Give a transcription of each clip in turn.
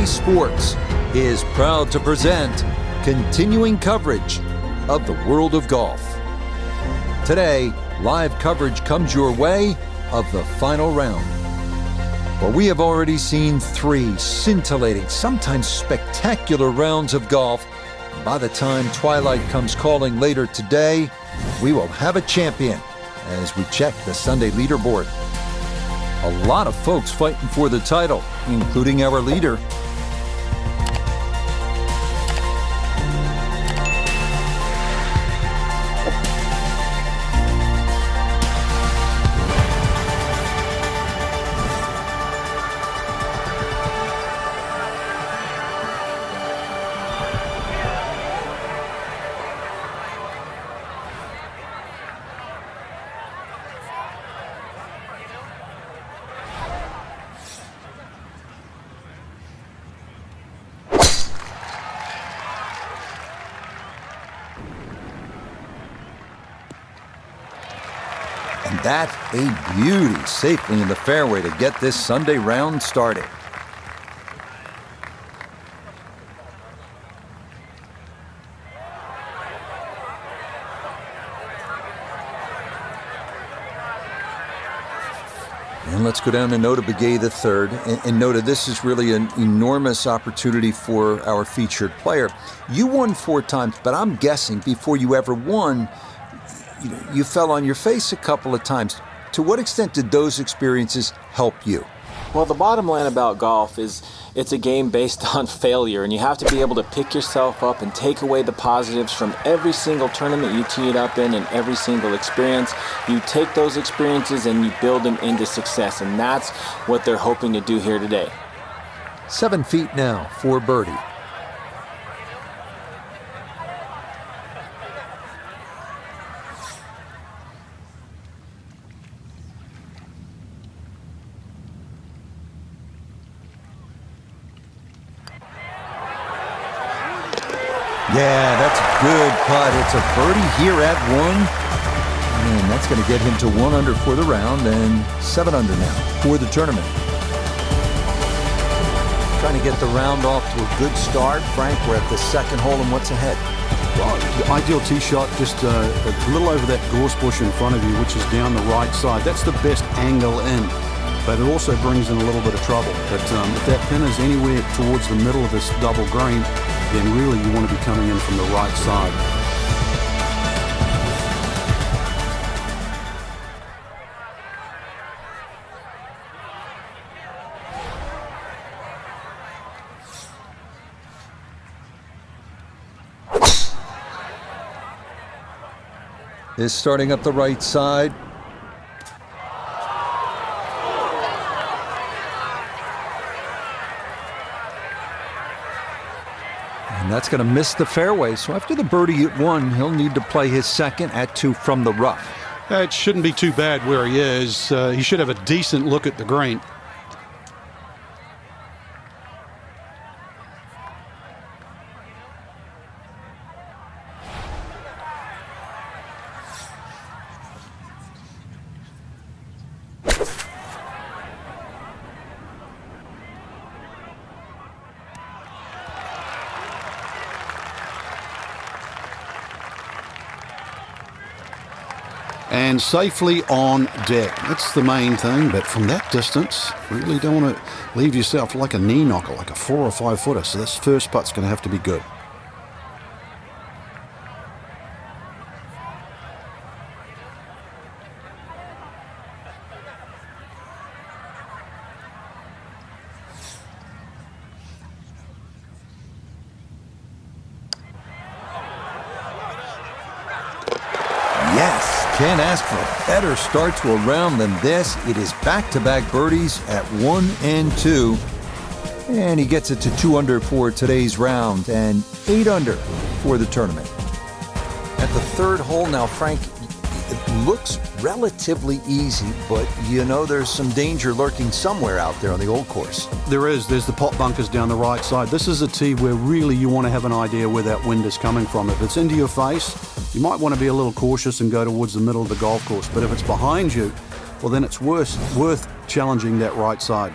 Sports is proud to present continuing coverage of the world of golf. Today, live coverage comes your way of the final round. Well, we have already seen 3 scintillating, sometimes spectacular rounds of golf. By the time twilight comes calling later today, we will have a champion as we check the Sunday leaderboard. A lot of folks fighting for the title, including our leader. And that a beauty, safely in the fairway to get this Sunday round started. And let's go down to Nota Begay the third. And Nota, this is really an enormous opportunity for our featured player. You won 4 times, but I'm guessing before you ever won, you fell on your face a couple of times. To what extent did those experiences help you? Well, the bottom line about golf is it's a game based on failure, and you have to be able to pick yourself up and take away the positives from every single tournament you tee it up in and every single experience. You take those experiences and you build them into success, and that's what they're hoping to do here today. 7 feet now for birdie. Yeah, that's a good putt. It's a birdie here at 1. And that's going to get him to 1 under for the round and 7 under now for the tournament. Trying to get the round off to a good start. Frank, we're at the second hole, and what's ahead? Well, the ideal tee shot, just a little over that gorse bush in front of you, which is down the right side. That's the best angle in, but it also brings in a little bit of trouble. But if that pin is anywhere towards the middle of this double green, then really you want to be coming in from the right side. Is starting up the right side. And that's going to miss the fairway. So after the birdie at 1, he'll need to play his second at 2 from the rough. It shouldn't be too bad where he is. He should have a decent look at the green. And safely on deck. That's the main thing, but from that distance, really don't want to leave yourself like a knee knocker, like a 4 or 5 footer. So this first putt's going to have to be good. Yes, can't ask for a better start to a round than this. It is back-to-back birdies at 1 and 2. And he gets it to 2 under for today's round and 8 under for the tournament. At the third hole now, Frank, it looks relatively easy, but you know there's some danger lurking somewhere out there on the old course. There is. There's the pot bunkers down the right side. This is a tee where really you want to have an idea where that wind is coming from. If it's into your face, you might want to be a little cautious and go towards the middle of the golf course. But if it's behind you, well, then it's worth challenging that right side.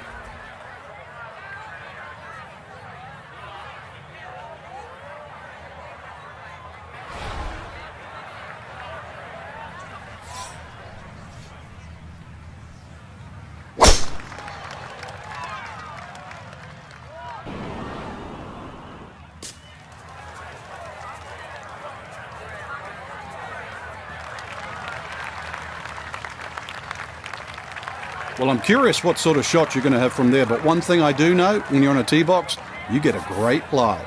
Well, I'm curious what sort of shot you're going to have from there, but one thing I do know, when you're on a tee box, you get a great lie.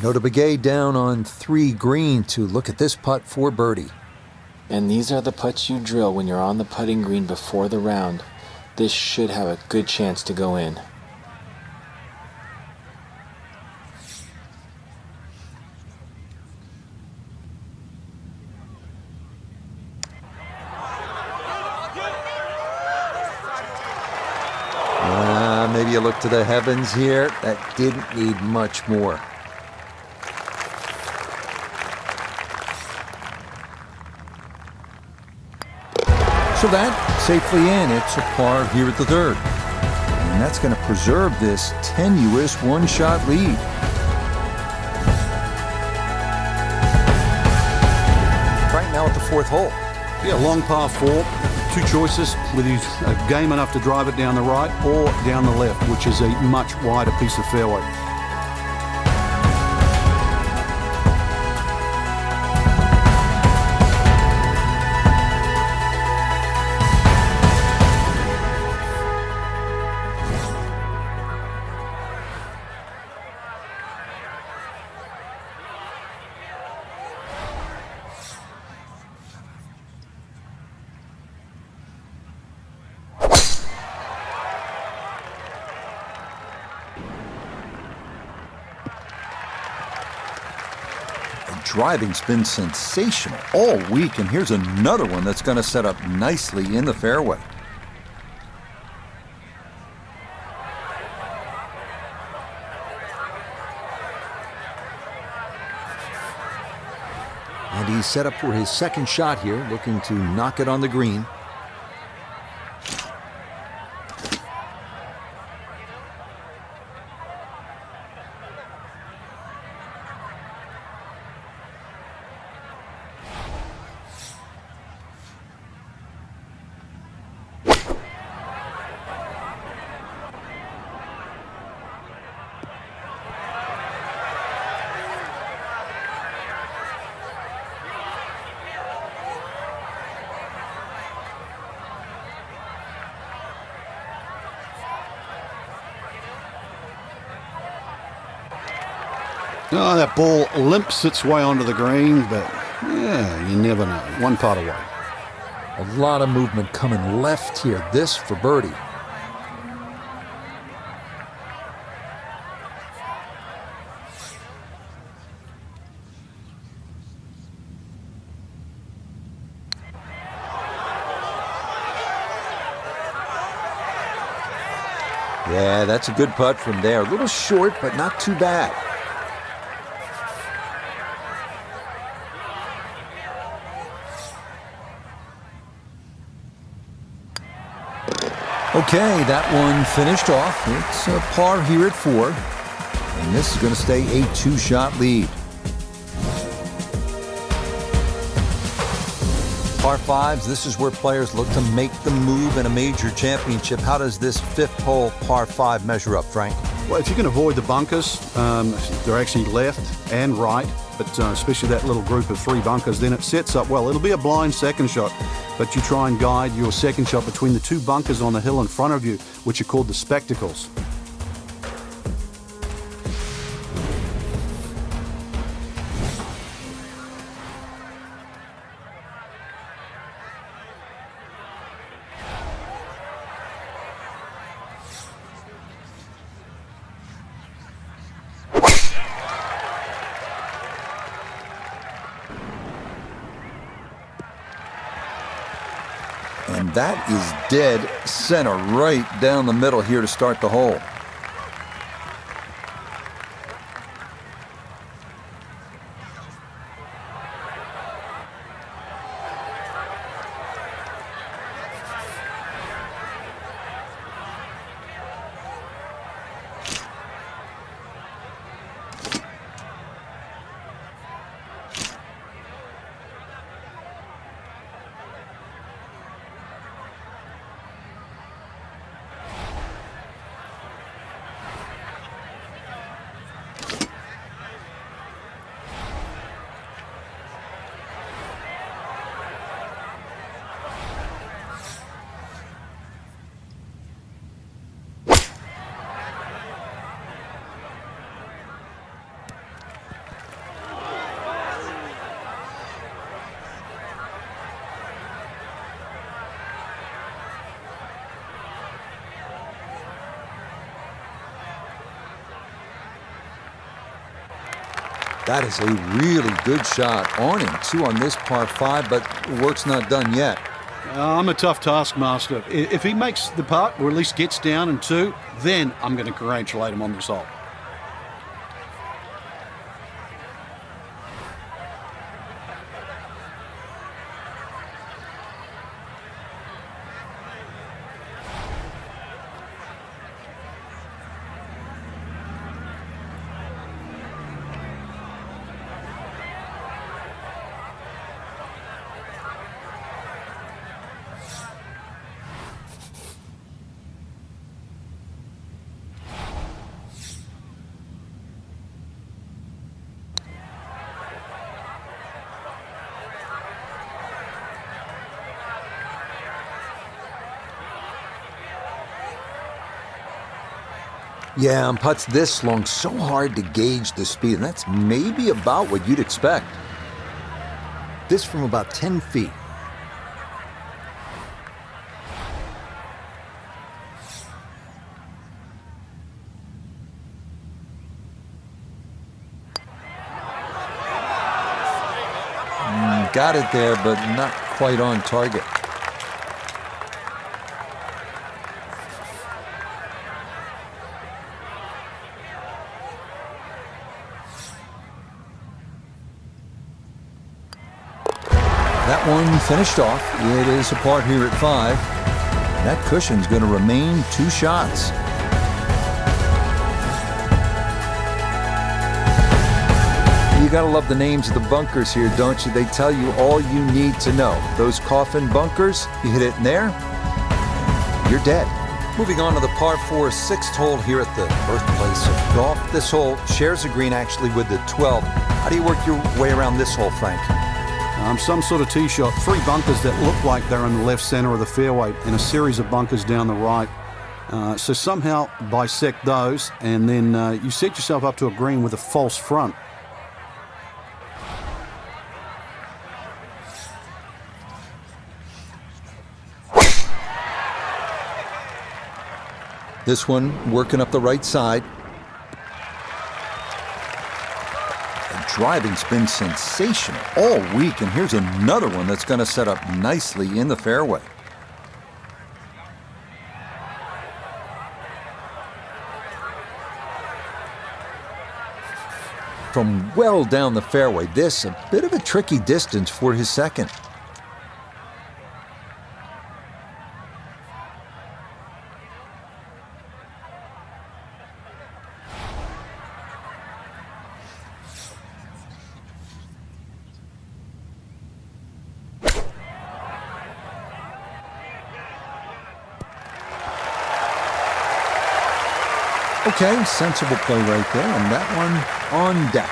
Nota Begay down on 3 green to look at this putt for birdie. And these are the putts you drill when you're on the putting green before the round. This should have a good chance to go in. Maybe you look to the heavens here. That didn't need much more. So that safely in. It's a par here at the 3rd. And that's going to preserve this tenuous one-shot lead. Right now at the 4th hole. Yeah, long par 4. 2 choices, whether he's game enough to drive it down the right or down the left, which is a much wider piece of fairway. Driving's been sensational all week, and here's another one that's going to set up nicely in the fairway. And he's set up for his second shot here, looking to knock it on the green. Oh, that ball limps its way onto the green, but yeah, you never know. One putt away. A lot of movement coming left here. This for birdie. Yeah, that's a good putt from there. A little short, but not too bad. Okay, that one finished off. It's a par here at 4. And this is going to stay a 2-shot lead. Par 5s, this is where players look to make the move in a major championship. How does this 5th hole par 5 measure up, Frank? Well, if you can avoid the bunkers, they're actually left and right, but especially that little group of 3 bunkers, then it sets up well. It'll be a blind second shot, but you try and guide your second shot between the 2 bunkers on the hill in front of you, which are called the spectacles. And that is dead center, right down the middle here to start the hole. That is a really good shot. On and 2 on this par 5, but work's not done yet. I'm a tough taskmaster. If he makes the putt, or at least gets down in 2, then I'm going to congratulate him on this hole. Yeah, on putts this long, so hard to gauge the speed, and that's maybe about what you'd expect. This from about 10 feet. Got it there, but not quite on target. That one finished off. It is a par here at 5. That cushion's going to remain 2 shots. You got to love the names of the bunkers here, don't you? They tell you all you need to know. Those coffin bunkers, you hit it in there, you're dead. Moving on to the par 4 6th hole here at the birthplace of golf. This hole shares a green actually with the 12. How do you work your way around this hole, Frank? Some sort of tee shot, 3 bunkers that look like they're in the left center of the fairway and a series of bunkers down the right. So somehow bisect those, and then you set yourself up to a green with a false front. This one working up the right side. Driving's been sensational all week, and here's another one that's going to set up nicely in the fairway. From well down the fairway, this a bit of a tricky distance for his second. Okay, sensible play right there, and that one on deck.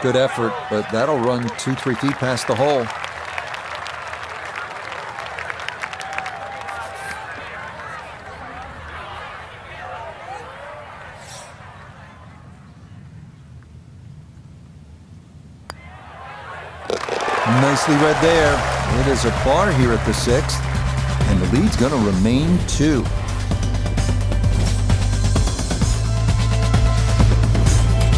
Good effort, but that'll run 2-3 feet past the hole. Nicely read there. It is a par here at the 6th, and the lead's going to remain 2.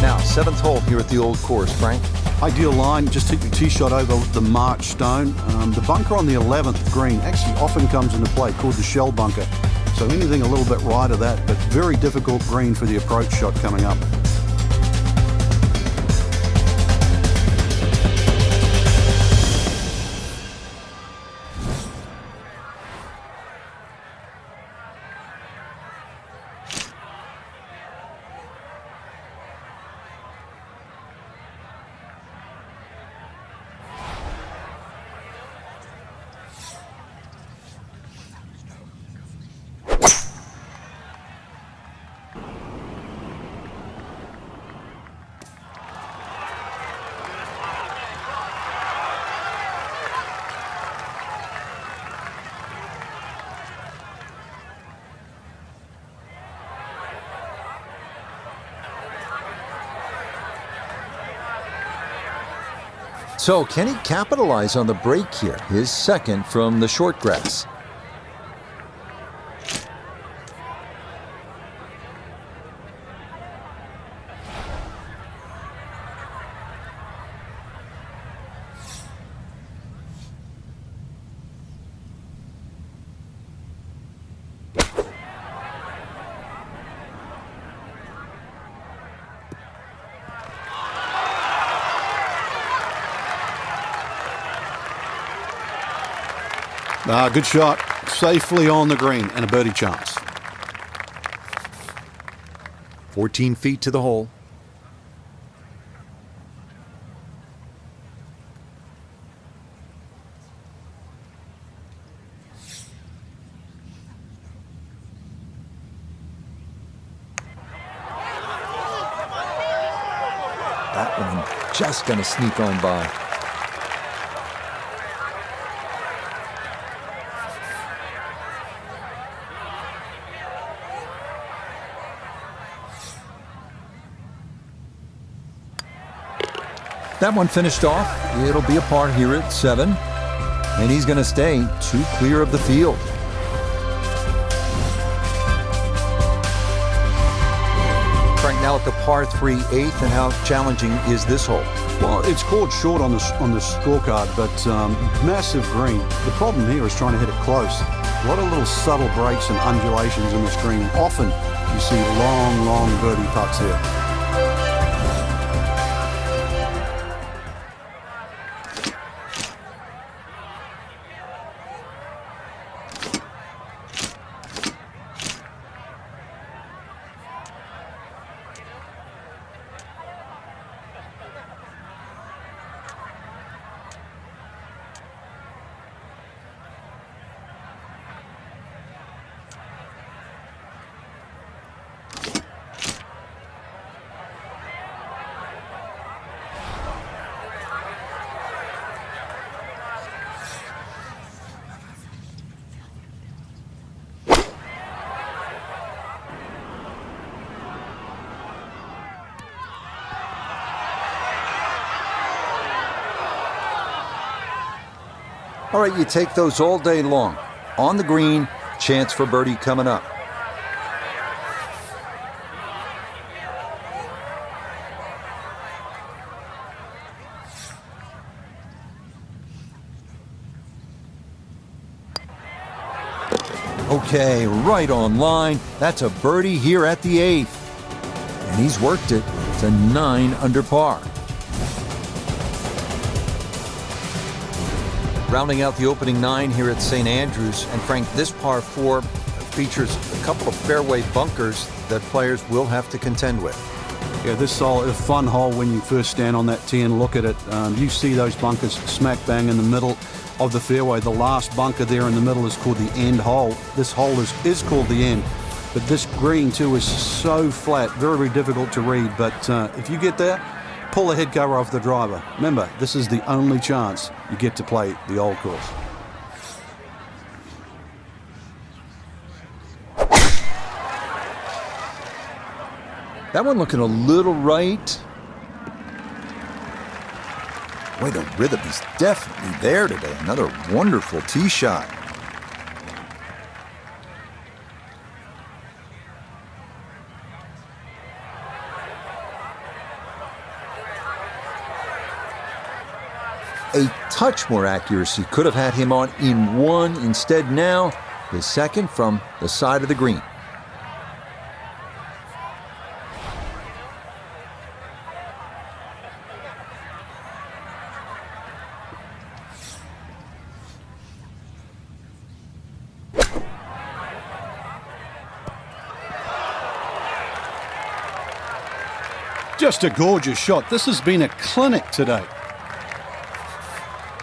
Now, 7th hole here at the old course, Frank. Ideal line, just take your tee shot over the march stone. The bunker on the 11th green actually often comes into play, called the shell bunker. So anything a little bit right of that, but very difficult green for the approach shot coming up. So can he capitalize on the break here? His second from the short grass. Good shot. Safely on the green and a birdie chance. 14 feet to the hole. That one just going to sneak on by. That one finished off. It'll be a par here at 7. And he's going to stay 2 clear of the field. Frank, now at the par 3 8th, and how challenging is this hole? Well, it's called short on the scorecard, but massive green. The problem here is trying to hit it close. A lot of little subtle breaks and undulations in this green. Often you see long birdie putts here. All right, you take those all day long. On the green, chance for birdie coming up. Okay, right on line. That's a birdie here at the 8th. And he's worked it to 9 under par. Rounding out the opening 9 here at St. Andrews. And Frank, this par 4 features a couple of fairway bunkers that players will have to contend with. Yeah, this is a fun hole when you first stand on that tee and look at it. You see those bunkers smack bang in the middle of the fairway. The last bunker there in the middle is called the end hole. This hole is called the end. But this green, too, is so flat, very, very difficult to read. But if you get there, pull the head cover off the driver. Remember, this is the only chance you get to play the old course. That one looking a little right. Boy, the rhythm is definitely there today. Another wonderful tee shot. A touch more accuracy could have had him on in 1. Instead now, his second from the side of the green. Just a gorgeous shot. This has been a clinic today.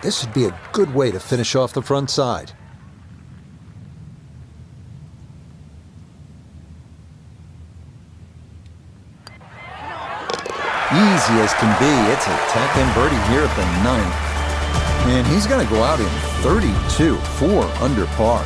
This would be a good way to finish off the front side. Easy as can be. It's a tap-in birdie here at the 9th. And he's going to go out in 32, 4 under par.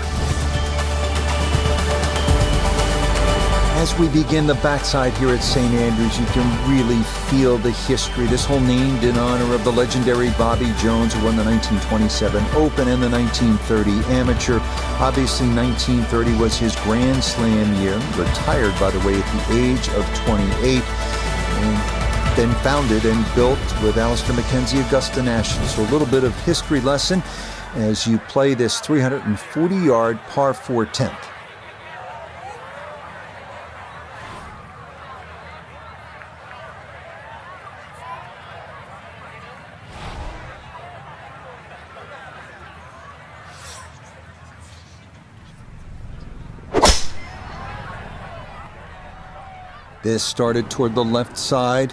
As we begin the backside here at St. Andrews, you can really feel the history. This hole named in honor of the legendary Bobby Jones, who won the 1927 Open and the 1930 Amateur. Obviously, 1930 was his Grand Slam year. Retired, by the way, at the age of 28. And then founded and built with Alistair McKenzie Augusta National. So a little bit of history lesson as you play this 340-yard par 4 10th. This started toward the left side.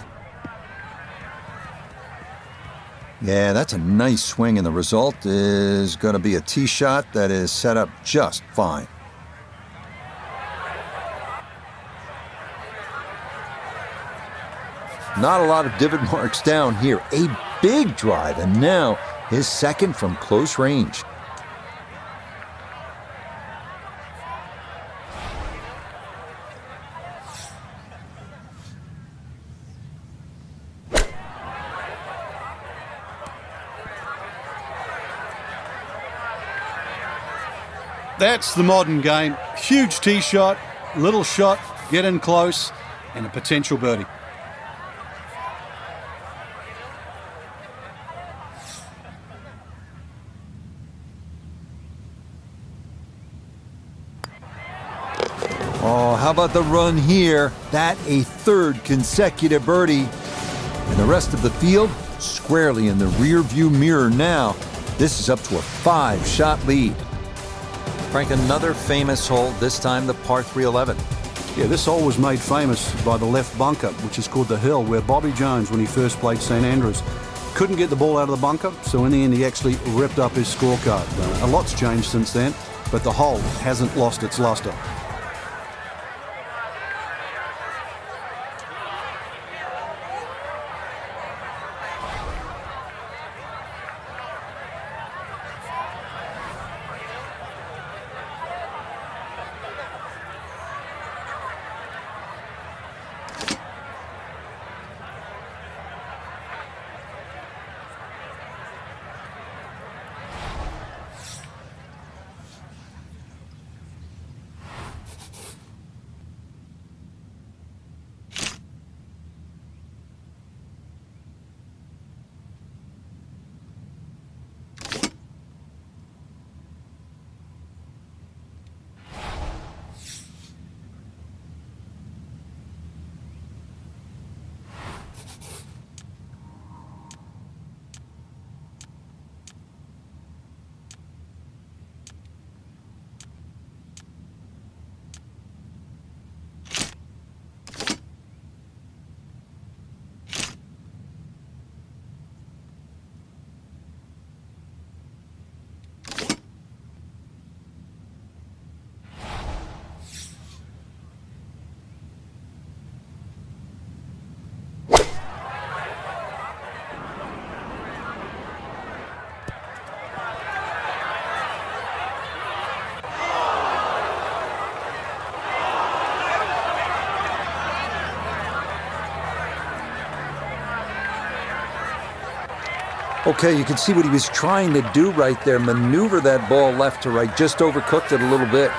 Yeah, that's a nice swing, and the result is going to be a tee shot that is set up just fine. Not a lot of divot marks down here. A big drive, and now his second from close range. That's the modern game. Huge tee shot, little shot, get in close, and a potential birdie. Oh, how about the run here? That a third consecutive birdie. And the rest of the field squarely in the rear view mirror now. This is up to a 5-shot lead. Frank, another famous hole, this time the par 311. Yeah, this hole was made famous by the left bunker, which is called the Hill, where Bobby Jones, when he first played St. Andrews, couldn't get the ball out of the bunker, so in the end he actually ripped up his scorecard. A lot's changed since then, but the hole hasn't lost its luster. Okay, you can see what he was trying to do right there. Maneuver that ball left to right. Just overcooked it a little bit.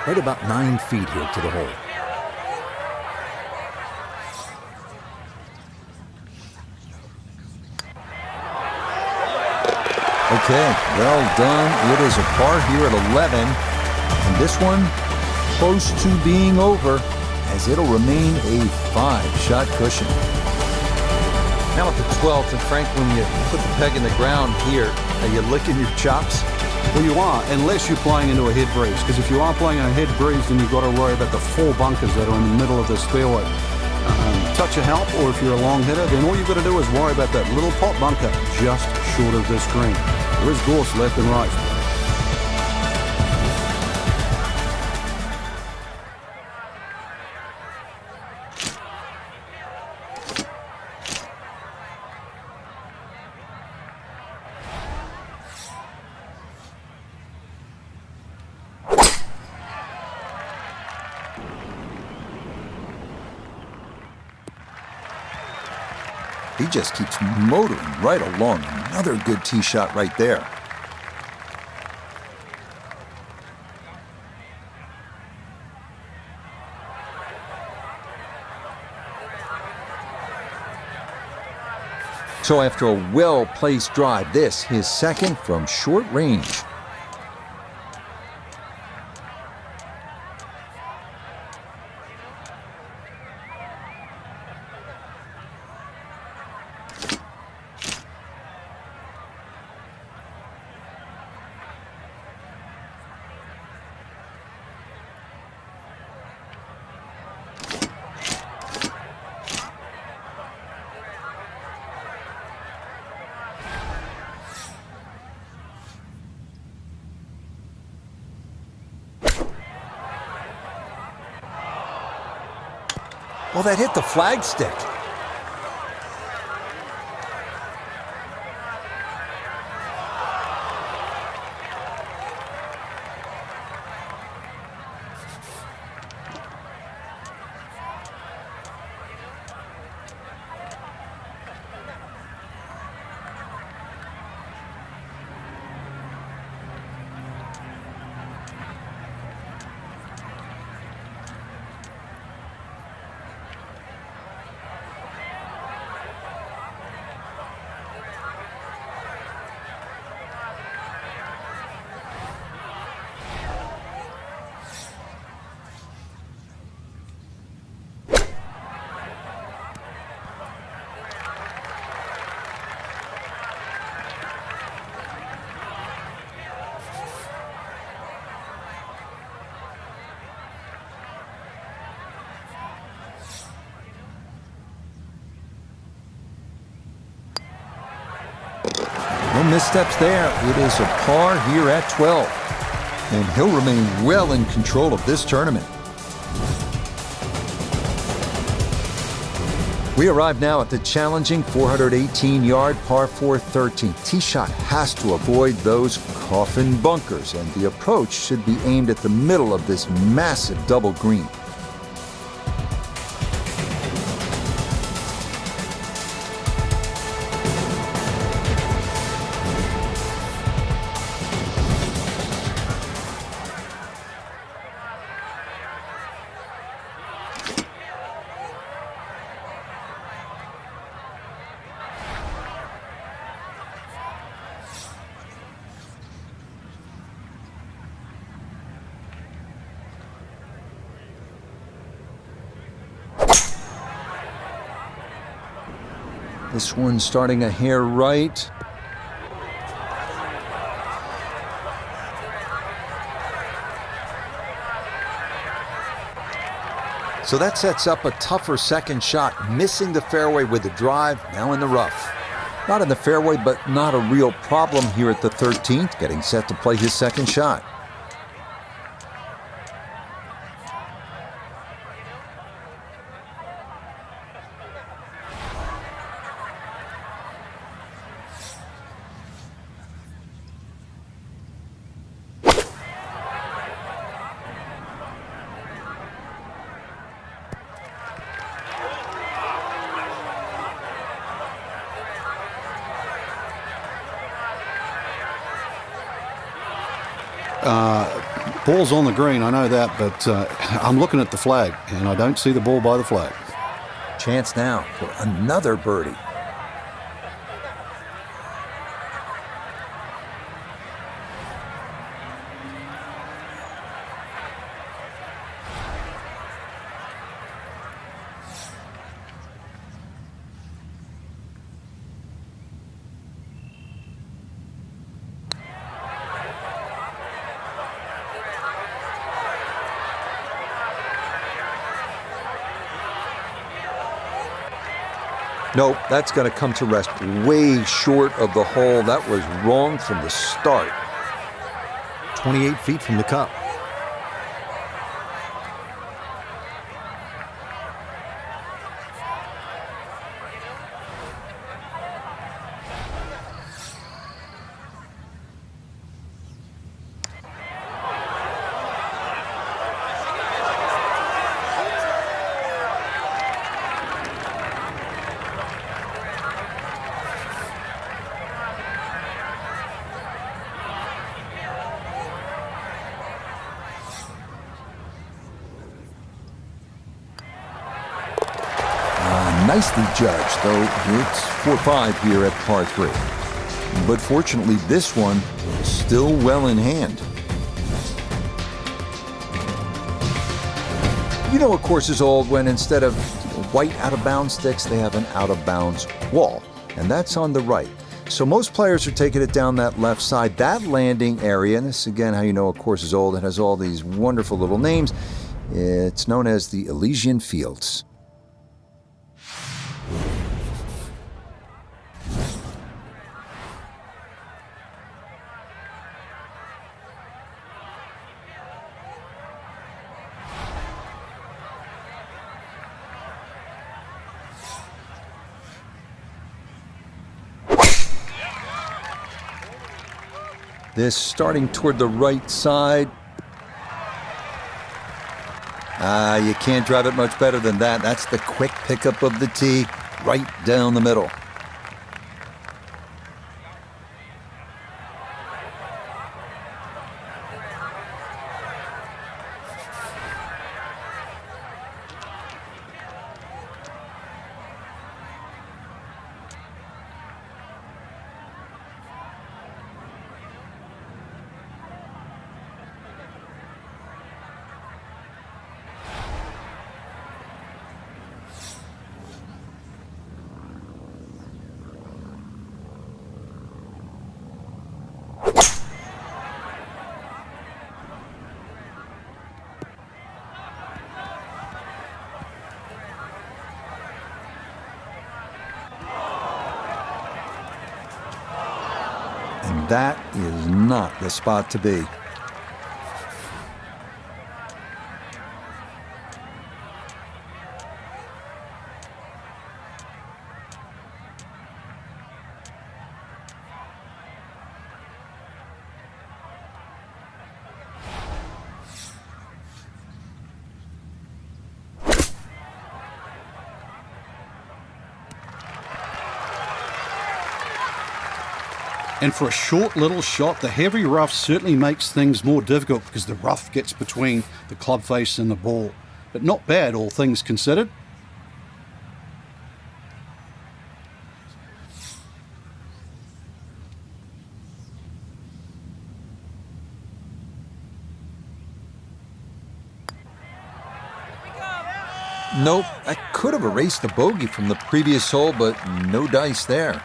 Right about 9 feet here to the hole. Okay, well done. It is a par here at 11. And this one close to being over, as it'll remain a 5-shot cushion. Now at the 12th, and Frank, when you put the peg in the ground here, are you licking your chops? Well, you are, unless you're playing into a head breeze. Because if you are playing in a head breeze, then you've got to worry about the 4 bunkers that are in the middle of this fairway. Touch of help, or if you're a long hitter, then all you've got to do is worry about that little pot bunker just short of this green. There is gorse left and right. He just keeps motoring right along. Another good tee shot right there. So after a well-placed drive, this his second from short range. Well, that hit the flagstick. No missteps there. It is a par here at 12. And he'll remain well in control of this tournament. We arrive now at the challenging 418-yard par 4 13th. Tee shot has to avoid those coffin bunkers, and the approach should be aimed at the middle of this massive double green. This one starting a hair right. So that sets up a tougher second shot, missing the fairway with the drive, now in the rough. Not in the fairway, but not a real problem here at the 13th, getting set to play his second shot. Ball's on the green, I know that, but I'm looking at the flag, and I don't see the ball by the flag. Chance now for another birdie. Nope, that's going to come to rest way short of the hole. That was wrong from the start. 28 feet from the cup. Nicely judged, though it's 4-5 here at par 3. But fortunately, this one is still well in hand. You know a course is old when instead of white out-of-bounds sticks, they have an out-of-bounds wall, and that's on the right. So most players are taking it down that left side. That landing area, and this is again how you know a course is old, it has all these wonderful little names. It's known as the Elysian Fields. This starting toward the right side. You can't drive it much better than that. That's the quick pickup of the tee right down the middle. And that is not the spot to be. And for a short little shot, the heavy rough certainly makes things more difficult because the rough gets between the club face and the ball. But not bad, all things considered. Nope, I could have erased the bogey from the previous hole, but no dice there.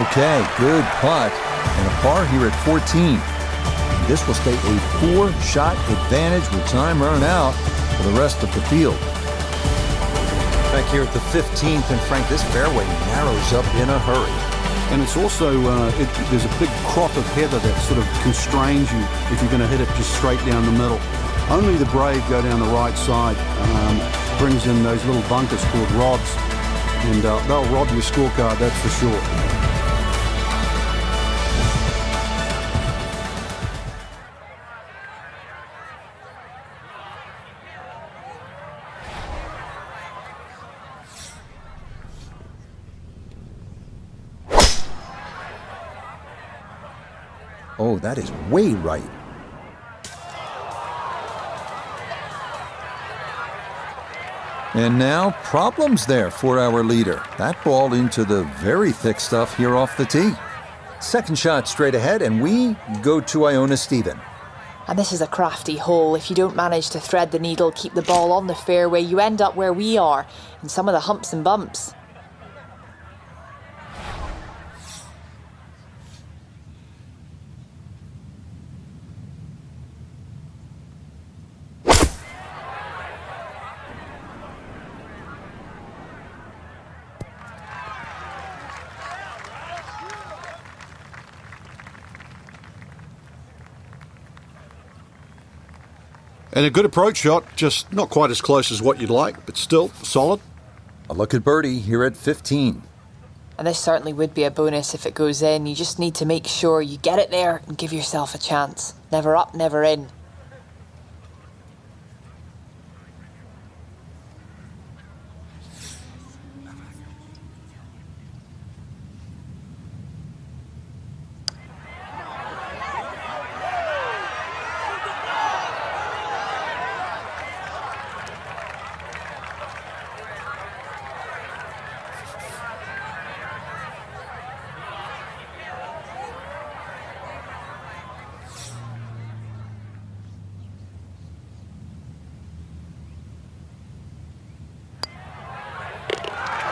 Okay, good putt, and a par here at 14. This will stay a 4-shot advantage with time running out for the rest of the field. Back here at the 15th, and Frank, this fairway narrows up in a hurry. And it's also, there's a big crop of heather that sort of constrains you if you're going to hit it just straight down the middle. Only the brave go down the right side, brings in those little bunkers called rods, and they'll rob your scorecard, that's for sure. Oh, that is way right. And now, problems there for our leader. That ball into the very thick stuff here off the tee. Second shot straight ahead, and we go to Iona Stephen. And this is a crafty hole. If you don't manage to thread the needle, keep the ball on the fairway, you end up where we are, in some of the humps and bumps. And a good approach shot, just not quite as close as what you'd like, but still solid. A look at birdie here at 15. And this certainly would be a bonus if it goes in. You just need to make sure you get it there and give yourself a chance. Never up, never in.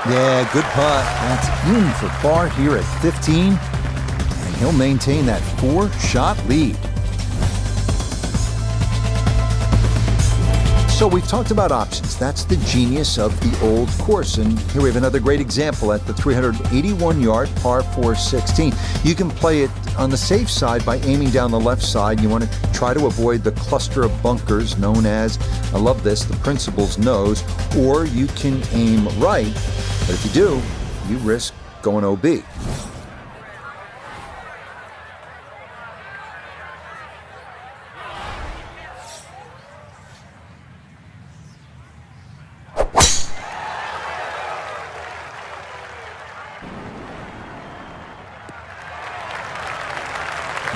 Yeah, good putt. That's in for par here at 15. And he'll maintain that 4-shot lead. So we've talked about options. That's the genius of the old course. And here we have another great example at the 381-yard par 4 16. You can play it on the safe side by aiming down the left side. You want to try to avoid the cluster of bunkers known as, I love this, the principal's nose. Or you can aim right. But if you do, you risk going OB.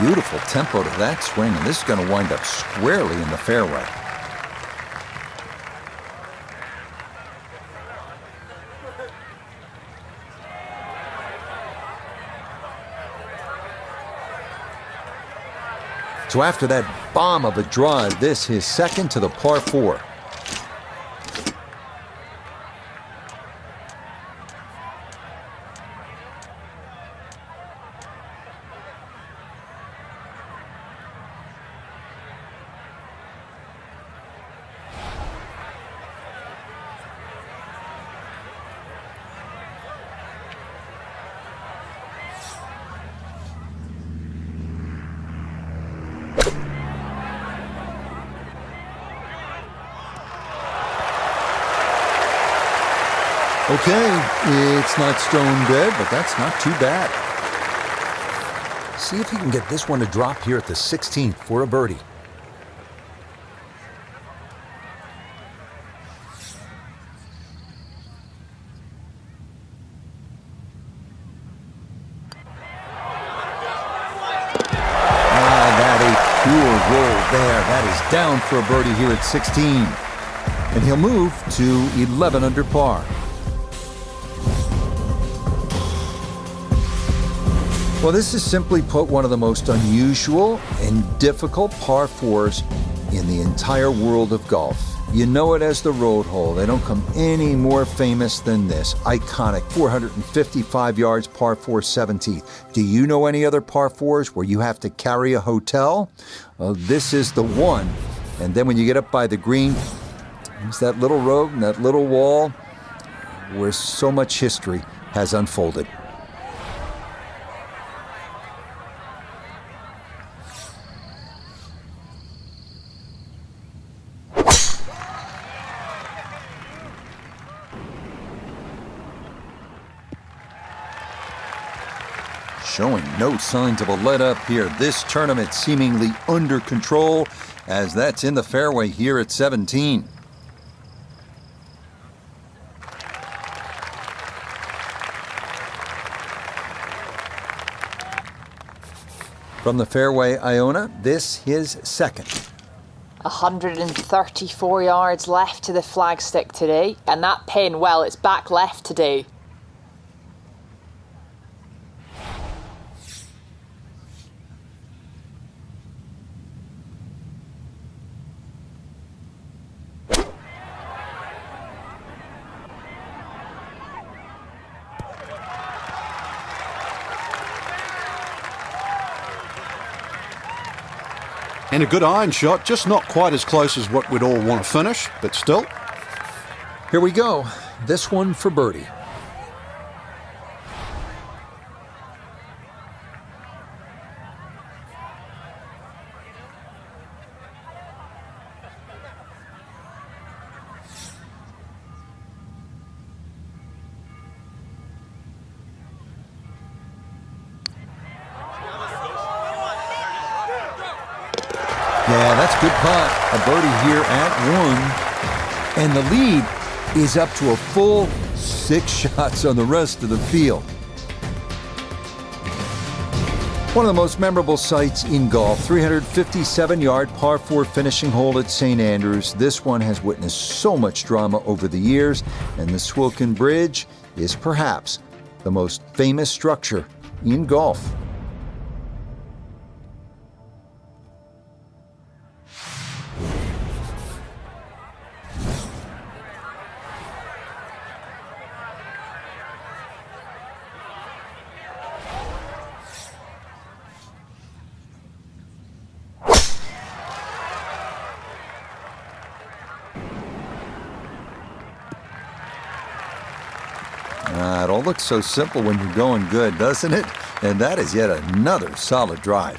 Beautiful tempo to that swing, and this is going to wind up squarely in the fairway. So after that bomb of a drive, this is second to the par 4. Okay, it's not stone dead, but that's not too bad. See if he can get this one to drop here at the 16th for a birdie. That a pure roll there. That is down for a birdie here at 16. And he'll move to 11 under par. Well, this is simply put one of the most unusual and difficult par 4s in the entire world of golf. You know it as the road hole. They don't come any more famous than this. Iconic 455 yards par 4 17th. Do you know any other par 4s where you have to carry a hotel? Well, this is the one. And then when you get up by the green, there's that little road and that little wall where so much history has unfolded. Showing no signs of a let-up here. This tournament seemingly under control as that's in the fairway here at 17. From the fairway, Iona, this is second. 134 yards left to the flagstick today. And that pin, well, it's back left today. And a good iron shot, just not quite as close as what we'd all want to finish, but still. Here we go. This one for birdie. Yeah, that's a good putt. A birdie here at 1. And the lead is up to a full 6 shots on the rest of the field. One of the most memorable sights in golf, 357-yard par 4 finishing hole at St. Andrews. This one has witnessed so much drama over the years, and the Swilken Bridge is perhaps the most famous structure in golf. It all looks so simple when you're going good, doesn't it? And that is yet another solid drive.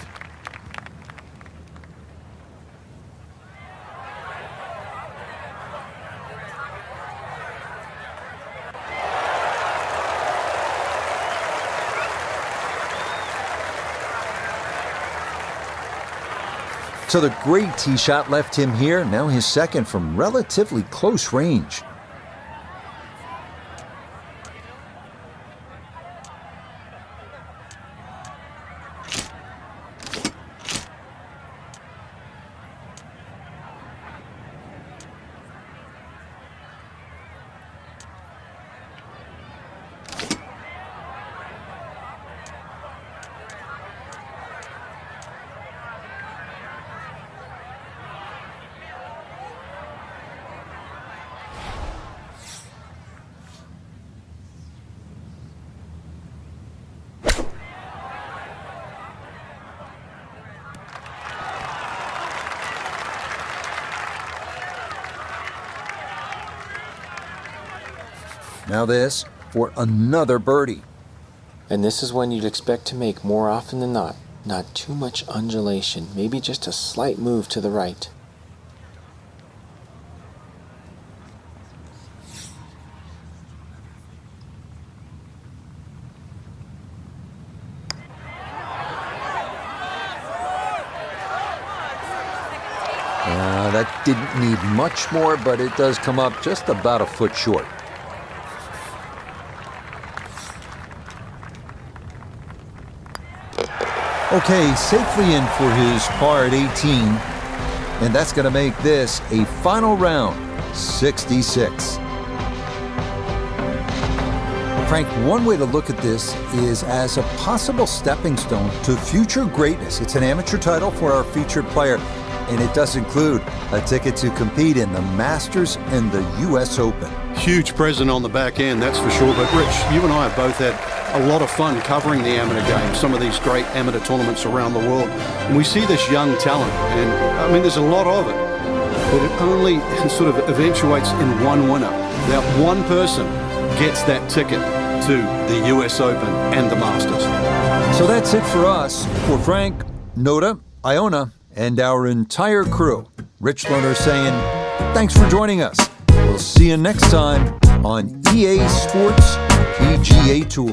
So the great tee shot left him here, now his second from relatively close range. Now this for another birdie. And this is one you'd expect to make more often than not. Not too much undulation, maybe just a slight move to the right. That didn't need much more, but it does come up just about a foot short. Okay, safely in for his par at 18, and that's going to make this a final round, 66. Frank, one way to look at this is as a possible stepping stone to future greatness. It's an amateur title for our featured player, and it does include a ticket to compete in the Masters and the U.S. Open. Huge present on the back end, that's for sure. But Rich, you and I have both had a lot of fun covering the amateur game, some of these great amateur tournaments around the world. And we see this young talent, and I mean, there's a lot of it, but it only sort of eventuates in one winner. That one person gets that ticket to the US Open and the Masters. So that's it for us. For Frank, Noda, Iona, and our entire crew, Rich Lerner saying, thanks for joining us. We'll see you next time on EA Sports PGA Tour.